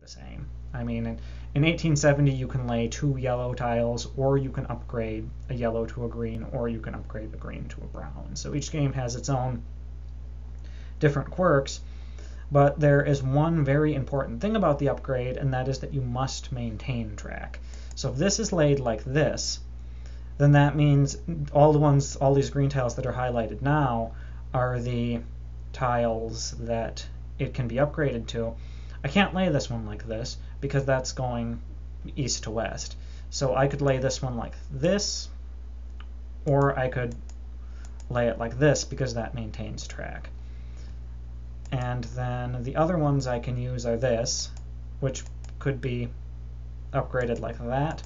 the same. I mean, in 1870 you can lay 2 yellow tiles, or you can upgrade a yellow to a green, or you can upgrade a green to a brown. So each game has its own different quirks, but there is one very important thing about the upgrade, and that is that you must maintain track. So if this is laid like this, then that means all these green tiles that are highlighted now are the tiles that it can be upgraded to. I can't lay this one like this because that's going east to west. So I could lay this one like this, or I could lay it like this because that maintains track. And then the other ones I can use are this, which could be upgraded like that,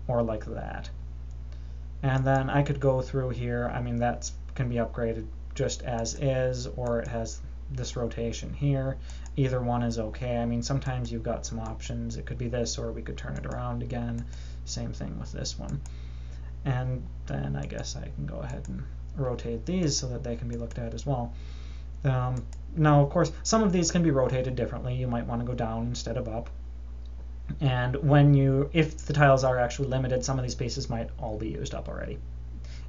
or like that. And then I could go through here. I mean, that can be upgraded just as is, or it has this rotation here. Either one is okay. I mean, sometimes you've got some options. It could be this, or we could turn it around again. Same thing with this one. And then I guess I can go ahead and rotate these so that they can be looked at as well. Now, of course, some of these can be rotated differently. You might want to go down instead of up. And if the tiles are actually limited, some of these pieces might all be used up already.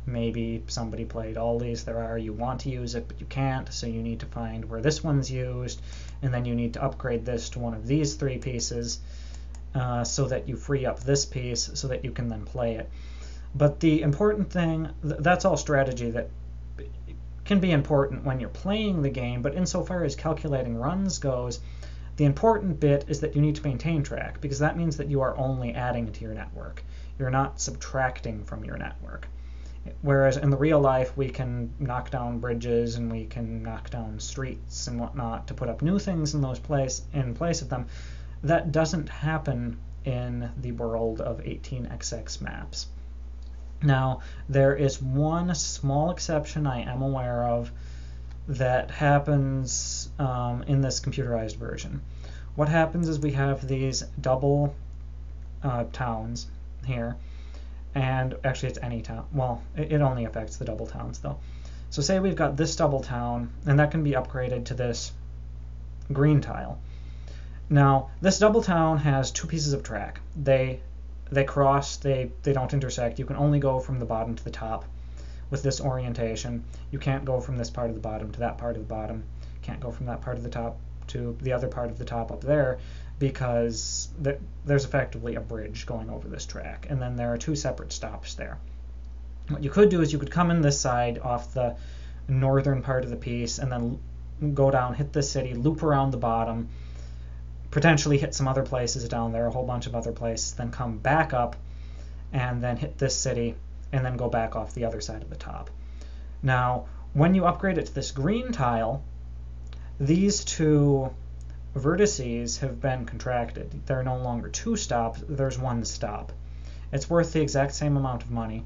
Maybe somebody played all these there are, you want to use it, but you can't, so you need to find where this one's used, and then you need to upgrade this to one of these 3 pieces so that you free up this piece so that you can then play it. But the important thing, that's all strategy that can be important when you're playing the game, but insofar as calculating runs goes, the important bit is that you need to maintain track, because that means that you are only adding to your network. You're not subtracting from your network. Whereas in the real life, we can knock down bridges and we can knock down streets and whatnot to put up new things in place of them. That doesn't happen in the world of 18xx maps. Now, there is one small exception I am aware of that happens in this computerized version. What happens is we have these double towns here, and actually it's any town. Well, it only affects the double towns though. So say we've got this double town, and that can be upgraded to this green tile. Now, this double town has 2 pieces of track. They cross, they don't intersect. You can only go from the bottom to the top with this orientation. You can't go from this part of the bottom to that part of the bottom. Can't go from that part of the top to the other part of the top up there, because there's effectively a bridge going over this track, and then there are 2 separate stops there. What you could do is you could come in this side off the northern part of the piece, and then go down, hit this city, loop around the bottom, potentially hit some other places down there, a whole bunch of other places, then come back up, and then hit this city, and then go back off the other side of the top. Now, when you upgrade it to this green tile, these 2 vertices have been contracted. There are no longer 2 stops, there's 1 stop. It's worth the exact same amount of money.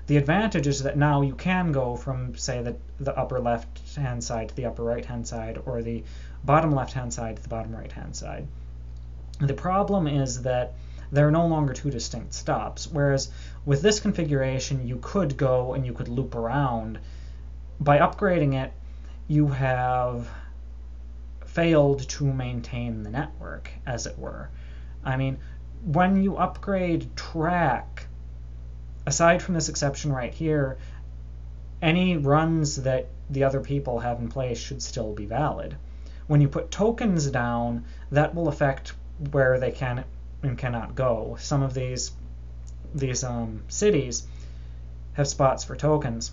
The advantage is that now you can go from, say, the upper left-hand side to the upper right-hand side, or the bottom left-hand side to the bottom right-hand side. The problem is that there are no longer 2 distinct stops, whereas with this configuration you could go and you could loop around. By upgrading it, you have failed to maintain the network, as it were. I mean, when you upgrade track, aside from this exception right here, any runs that the other people have in place should still be valid. When you put tokens down, that will affect where they can and cannot go. Some of these cities have spots for tokens,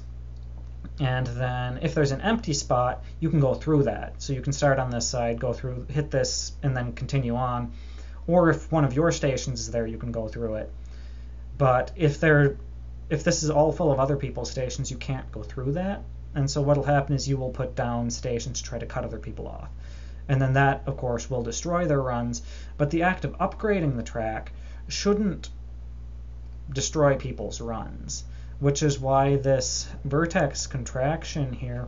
and then if there's an empty spot, you can go through that. So you can start on this side, go through, hit this, and then continue on. Or if one of your stations is there, you can go through it. But if this is all full of other people's stations, you can't go through that. And so what'll happen is you will put down stations to try to cut other people off. And then that, of course, will destroy their runs. But the act of upgrading the track shouldn't destroy people's runs, which is why this vertex contraction here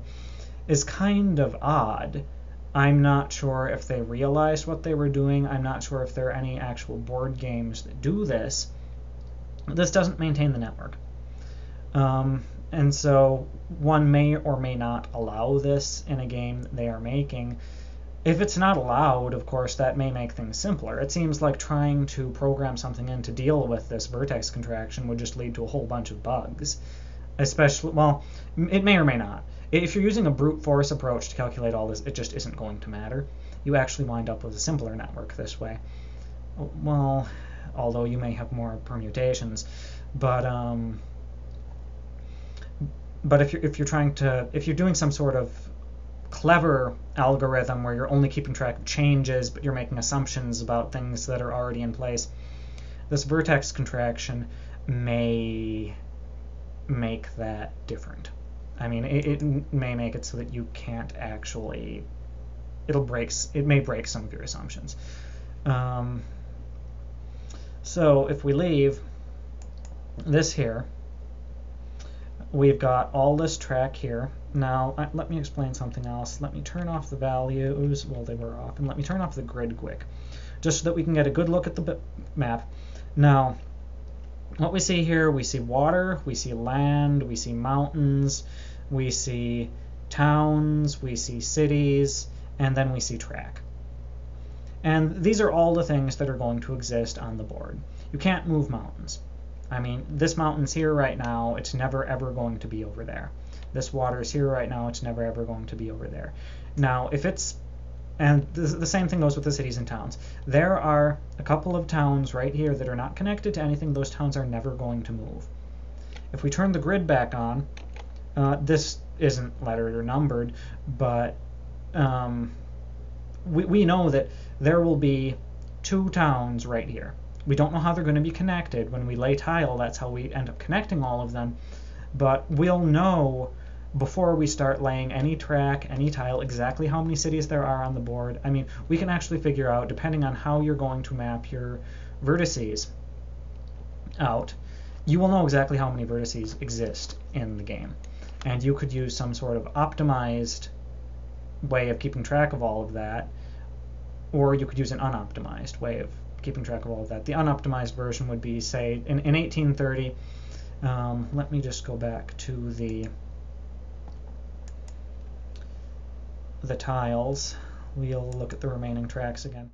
is kind of odd. I'm not sure if they realized what they were doing. I'm not sure if there are any actual board games that do this. This doesn't maintain the network. And so one may or may not allow this in a game they are making. If it's not allowed, of course, that may make things simpler. It seems like trying to program something in to deal with this vertex contraction would just lead to a whole bunch of bugs. Especially, well, it may or may not. If you're using a brute force approach to calculate all this, it just isn't going to matter. You actually wind up with a simpler network this way. Well, although you may have more permutations, but if you're doing some sort of clever algorithm where you're only keeping track of changes, but you're making assumptions about things that are already in place, this vertex contraction may make that different. I mean, it may make it so that you can't actually, it may break some of your assumptions. So if we leave this here, we've got all this track here. Now, let me explain something else. Let me turn off the values, well, they were off, and let me turn off the grid quick, just so that we can get a good look at the map. Now, what we see here, we see water, we see land, we see mountains, we see towns, we see cities, and then we see track. And these are all the things that are going to exist on the board. You can't move mountains. I mean, this mountain's here right now, it's never ever going to be over there. This water is here right now, it's never ever going to be over there. Now, if it's, and the same thing goes with the cities and towns. There are a couple of towns right here that are not connected to anything. Those towns are never going to move. If we turn the grid back on, this isn't lettered or numbered, but we know that there will be 2 towns right here. We don't know how they're going to be connected. When we lay tile, that's how we end up connecting all of them. But we'll know before we start laying any track, any tile, exactly how many cities there are on the board. I mean, we can actually figure out, depending on how you're going to map your vertices out, you will know exactly how many vertices exist in the game. And you could use some sort of optimized way of keeping track of all of that, or you could use an unoptimized way of keeping track of all of that. The unoptimized version would be, say, in 1830, let me just go back to the tiles. We'll look at the remaining tracks again.